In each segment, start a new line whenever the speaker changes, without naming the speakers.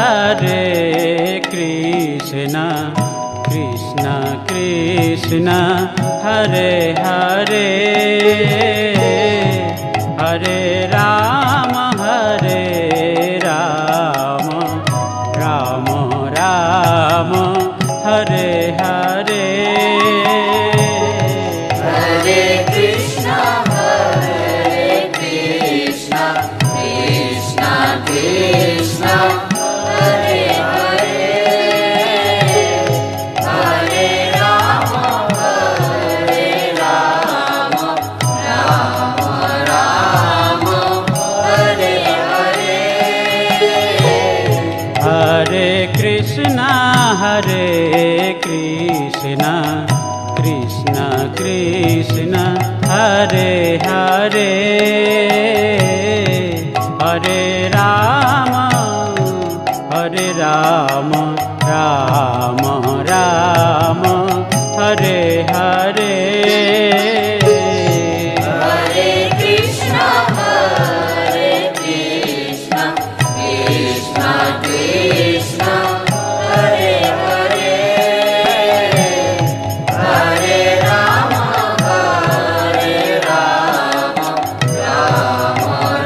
Hare Krishna Krishna Krishna Hare Hare Hare Ram Ram Ram Hare Hare
Hare Krishna Krishna Krishna Hare Hare Hare Ram Ram Ram Hare Hare
Hare Krishna Krishna Krishna Hare Hare Hare Ram Ram Ram Hare Hare
Hare Krishna Krishna Krishna Hare Hare Hare Ram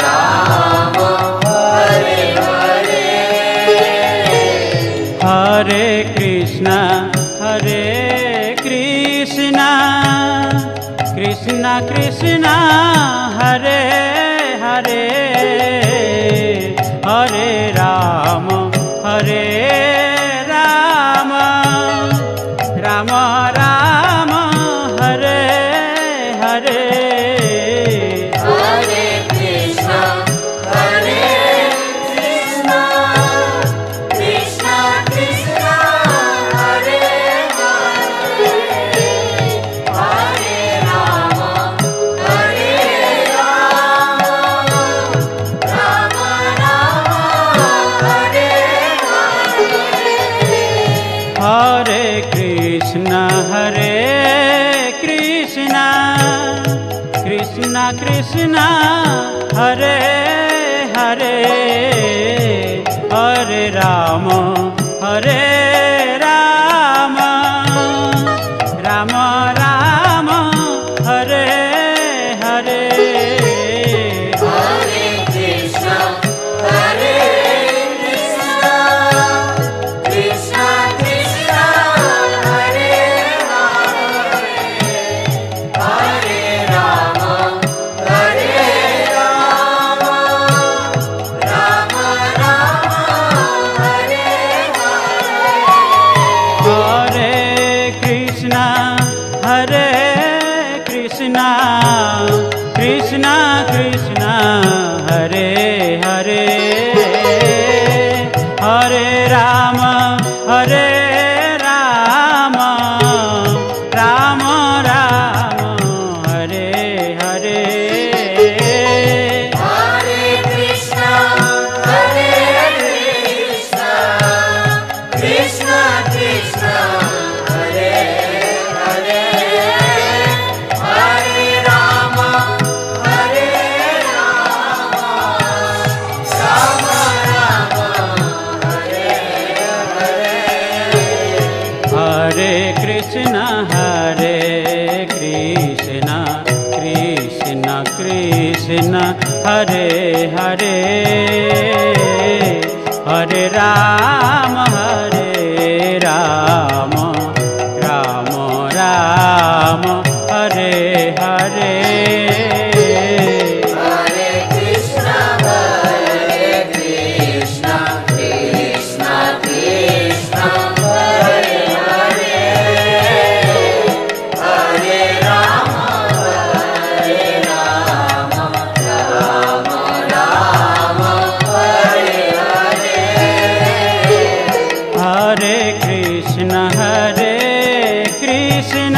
Ram Hare Hare
Hare Krishna Krishna Krishna Hare Hare Hare Ram Ram Ram Hare Hare
Hare Krishna Krishna Krishna Hare Hare Hare Ram Ram Hare Hare
Hare Krishna Krishna Krishna Hare Hare Hare Ram Ram Ram Hare Hare
Hare Krishna Krishna Krishna Hare Hare Hare Ram Ram Hare Hare
Hare Krishna Krishna Krishna Hare Hare Hare Ram Ram Hare Hare
Hare Krishna Krishna Krishna Hare Hare Hare Ram Ram Hare Hare
Hare Krishna Krishna Krishna Hare Hare Hare Ram Ram Hare Hare
Hare Krishna Krishna Krishna Hare Hare Hare Ram Ram Hare Hare
Hare Krishna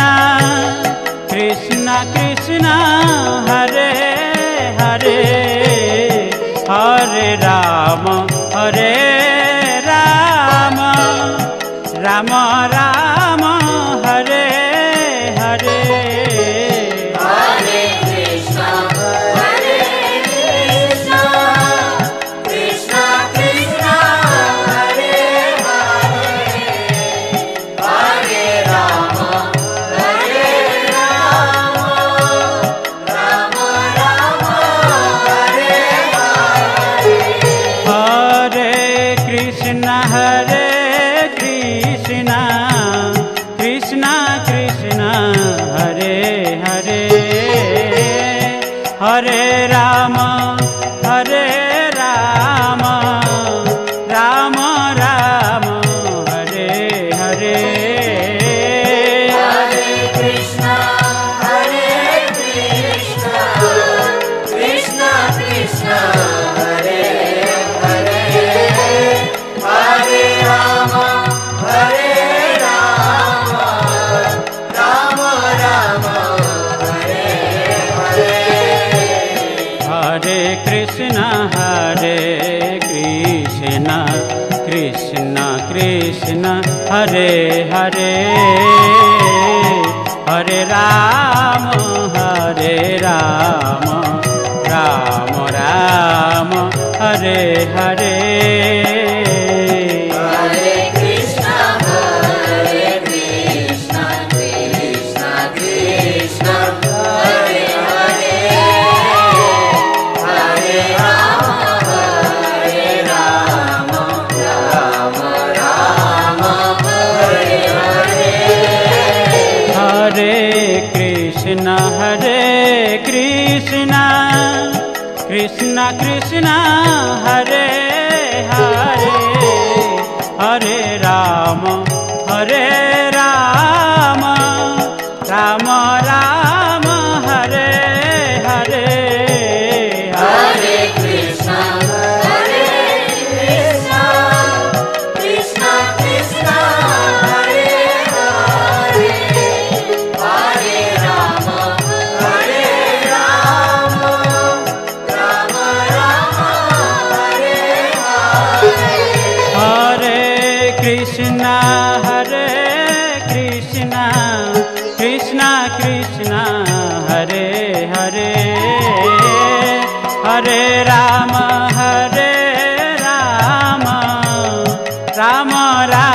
Krishna Krishna Hare Hare Hare Ram Ram Hare Hare
Hare Krishna Krishna Krishna Hare
Hare Krishna Krishna Krishna Hare Hare Hare Ram Ram Ram Hare Hare
Hare Krishna Krishna Krishna Hare Hare Hare Ram Ram Ram Hare Hare
Hare Krishna Krishna Krishna Hare Hare Hare Ram Ram Ram Hare Hare
Hare Krishna Krishna Krishna Hare Hare Hare Ram Ram Ram Hare Hare
Hare Krishna Krishna Krishna Hare Hare Hare Ram Ram Ram Hare Hare
Hare Krishna Krishna Krishna Hare Hare Hare Ram Ram Ram Hare Hare
Hare Krishna Krishna Krishna Hare Hare Hare Ram Ram